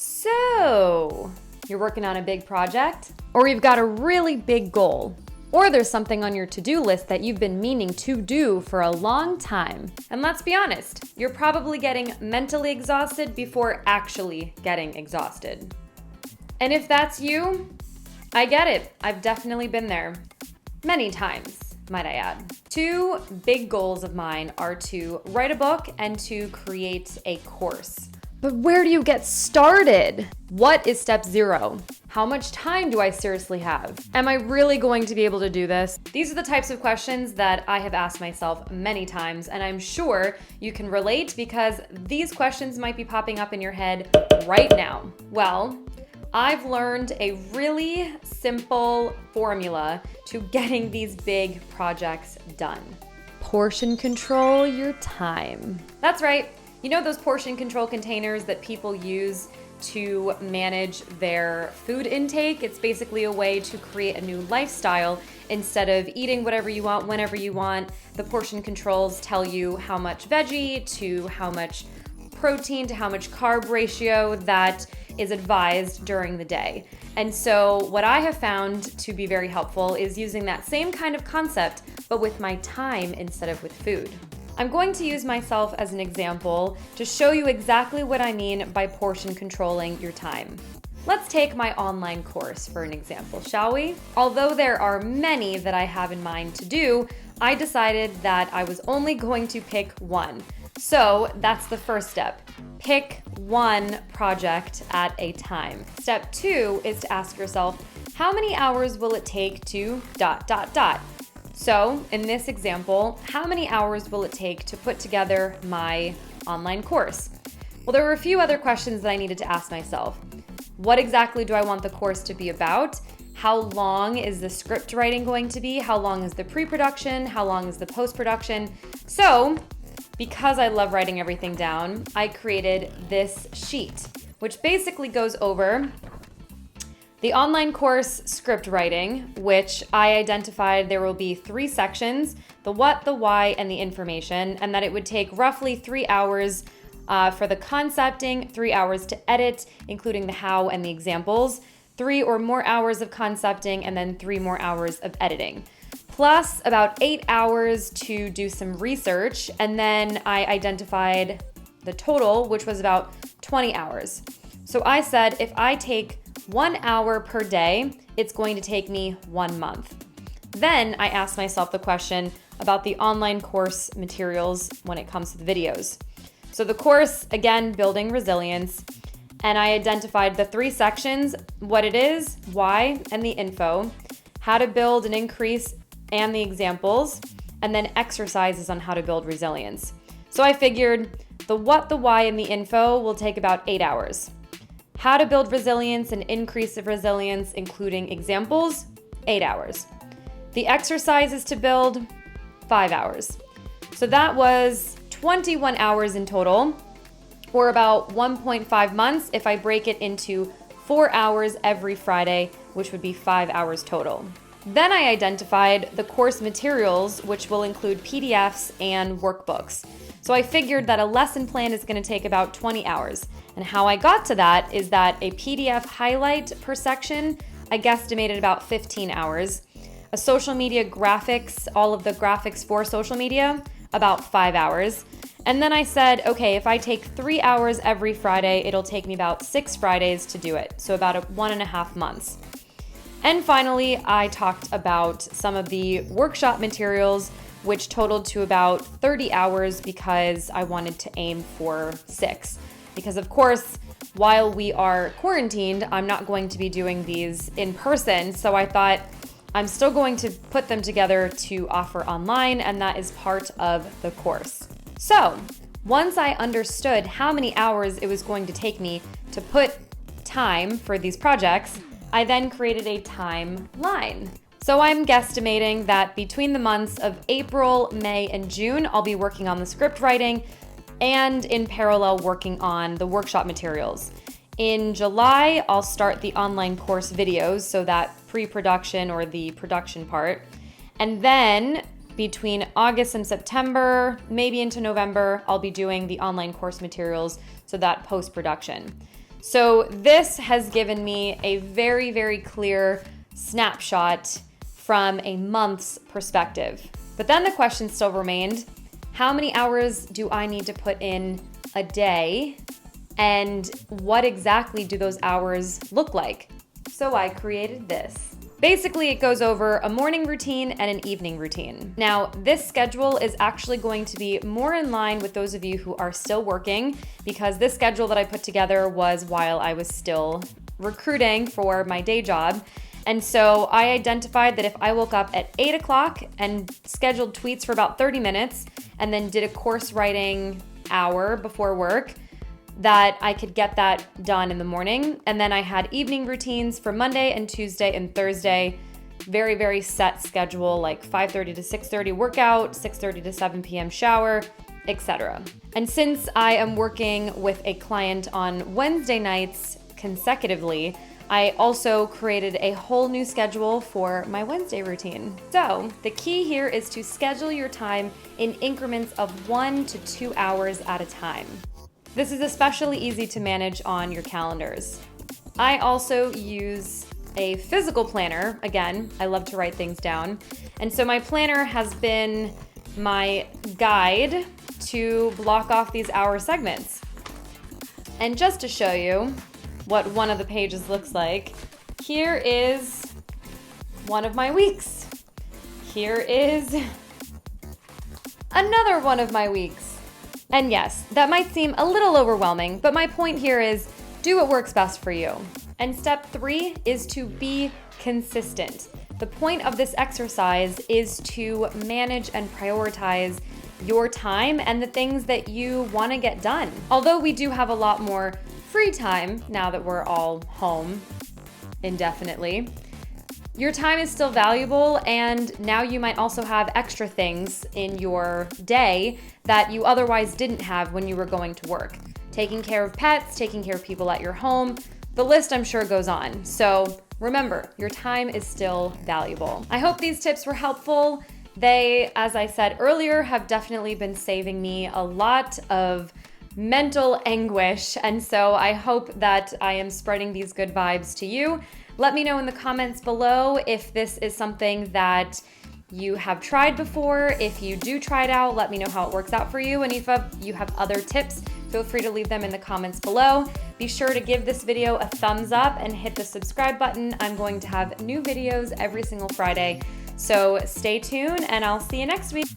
So, you're working on a big project, or you've got a really big goal, or there's something on your to-do list that you've been meaning to do for a long time. And let's be honest, you're probably getting mentally exhausted before actually getting exhausted. And if that's you, I get it. I've definitely been there. Many times, might I add. Two big goals of mine are to write a book and to create a course. But where do you get started? What is step 0? How much time do I seriously have? Am I really going to be able to do this? These are the types of questions that I have asked myself many times, and I'm sure you can relate because these questions might be popping up in your head right now. Well, I've learned a really simple formula to getting these big projects done. Portion control your time. That's right. You know those portion control containers that people use to manage their food intake? It's basically a way to create a new lifestyle. Instead of eating whatever you want, whenever you want, the portion controls tell you how much veggie to how much protein to how much carb ratio that is advised during the day. And so what I have found to be very helpful is using that same kind of concept, but with my time instead of with food. I'm going to use myself as an example to show you exactly what I mean by portion controlling your time. Let's take my online course for an example, shall we? Although there are many that I have in mind to do, I decided that I was only going to pick one. So that's the first step. Pick one project at a time. Step 2 is to ask yourself, how many hours will it take to ... So in this example, how many hours will it take to put together my online course? Well, there were a few other questions that I needed to ask myself. What exactly do I want the course to be about? How long is the script writing going to be? How long is the pre-production? How long is the post-production? So, because I love writing everything down, I created this sheet, which basically goes over the online course script writing, which I identified there will be 3 sections, the what, the why, and the information, and that it would take roughly 3 hours for the concepting, 3 hours to edit, including the how and the examples, 3 or more hours of concepting, and then 3 more hours of editing. Plus about 8 hours to do some research, and then I identified the total, which was about 20 hours. So I said if I take 1 hour per day, it's going to take me 1 month. Then I asked myself the question about the online course materials when it comes to the videos. So the course, again, building resilience, and I identified the 3 sections, what it is, why, and the info, how to build an increase and the examples, and then exercises on how to build resilience. So I figured the what, the why, and the info will take about 8 hours. How to build resilience and increase of resilience, including examples, 8 hours. The exercises to build, 5 hours. So that was 21 hours in total, or about 1.5 months if I break it into 4 hours every Friday, which would be 5 hours total. Then I identified the course materials, which will include PDFs and workbooks. So I figured that a lesson plan is going to take about 20 hours. And how I got to that is that a PDF highlight per section, I guesstimated about 15 hours. A social media graphics, all of the graphics for social media, about 5 hours. And then I said, okay, if I take 3 hours every Friday, it'll take me about 6 Fridays to do it. So about 1.5 months. And finally, I talked about some of the workshop materials, which totaled to about 30 hours because I wanted to aim for 6. Because of course, while we are quarantined, I'm not going to be doing these in person. So I thought I'm still going to put them together to offer online, and that is part of the course. So once I understood how many hours it was going to take me to put time for these projects, I then created a timeline. So I'm guesstimating that between the months of April, May, and June, I'll be working on the script writing and in parallel working on the workshop materials. In July, I'll start the online course videos, so that pre-production or the production part. And then between August and September, maybe into November, I'll be doing the online course materials, so that post-production. So this has given me a very, very clear snapshot from a month's perspective. But then the question still remained, how many hours do I need to put in a day? And what exactly do those hours look like? So I created this. Basically, it goes over a morning routine and an evening routine. Now, this schedule is actually going to be more in line with those of you who are still working, because this schedule that I put together was while I was still recruiting for my day job. And so I identified that if I woke up at 8 o'clock and scheduled tweets for about 30 minutes and then did a course writing hour before work, that I could get that done in the morning. And then I had evening routines for Monday and Tuesday and Thursday, very, very set schedule, like 5:30 to 6:30 workout, 6:30 to 7 p.m. shower, etc. And since I am working with a client on Wednesday nights consecutively, I also created a whole new schedule for my Wednesday routine. So the key here is to schedule your time in increments of 1 to 2 hours at a time. This is especially easy to manage on your calendars. I also use a physical planner. Again, I love to write things down. And so my planner has been my guide to block off these hour segments. And just to show you what one of the pages looks like, here is one of my weeks. Here is another one of my weeks. And yes, that might seem a little overwhelming, but my point here is do what works best for you. And step 3 is to be consistent. The point of this exercise is to manage and prioritize your time and the things that you want to get done. Although we do have a lot more free time now that we're all home indefinitely, your time is still valuable, and now you might also have extra things in your day that you otherwise didn't have when you were going to work. Taking care of pets, taking care of people at your home, the list I'm sure goes on. So remember, your time is still valuable. I hope these tips were helpful. They, as I said earlier, have definitely been saving me a lot of mental anguish, and so I hope that I am spreading these good vibes to you. Let me know in the comments below if this is something that you have tried before. If you do try it out, let me know how it works out for you. And if you have other tips, feel free to leave them in the comments below. Be sure to give this video a thumbs up and hit the subscribe button. I'm going to have new videos every single Friday. So stay tuned and I'll see you next week.